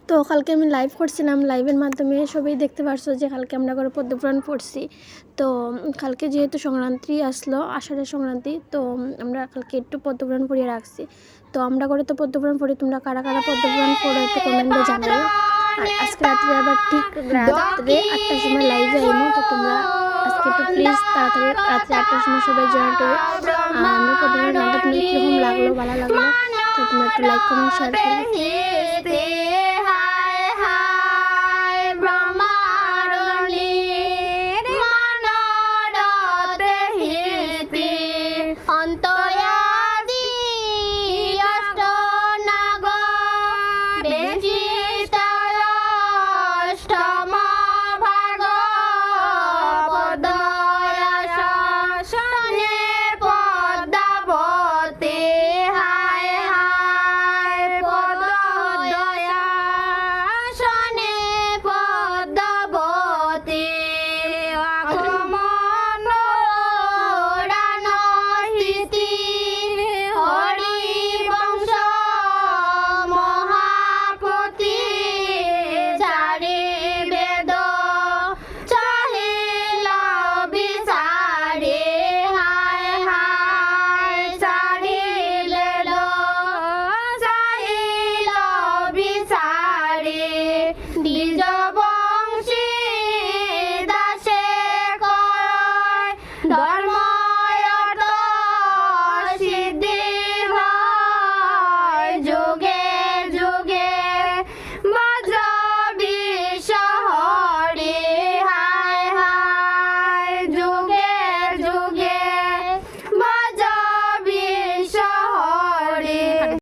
তো কালকে আমি লাইভ করছিলাম, লাইভের মাধ্যমে সবাই দেখতে পারছো যে কালকে আমরা করে পদ্মপুরাণ পড়ছি। তো কালকে যেহেতু সংক্রান্তি আসলো, আষাঢ়ের সংক্রান্তি, তো আমরা কালকে একটু পদ্মপুরাণ পড়িয়ে রাখছি। তো আমরা করে তো পদ্মপুরাণ পড়ি, তোমরা কারা কারা পদ্মপুরাণ পড়ো একটু কমেন্টে জানাইও। আর আজকে রাত্রে আবার ঠিক রাত্রে 8টার সময় লাইভে আইমো, তো তোমরা আজকে একটু প্লিজ তাড়াতাড়ি রাত্রে 8টার সময় সবাই জয়েন করো। আর আমরা পদ্মপুরাণ গানটা তোমাদের কীরকম লাগলো, ভালো লাগলো, তো তোমরা একটু লাইক কমেন্ট শেয়ার করো। অন্তয়াদি অষ্ট নাগ বেজি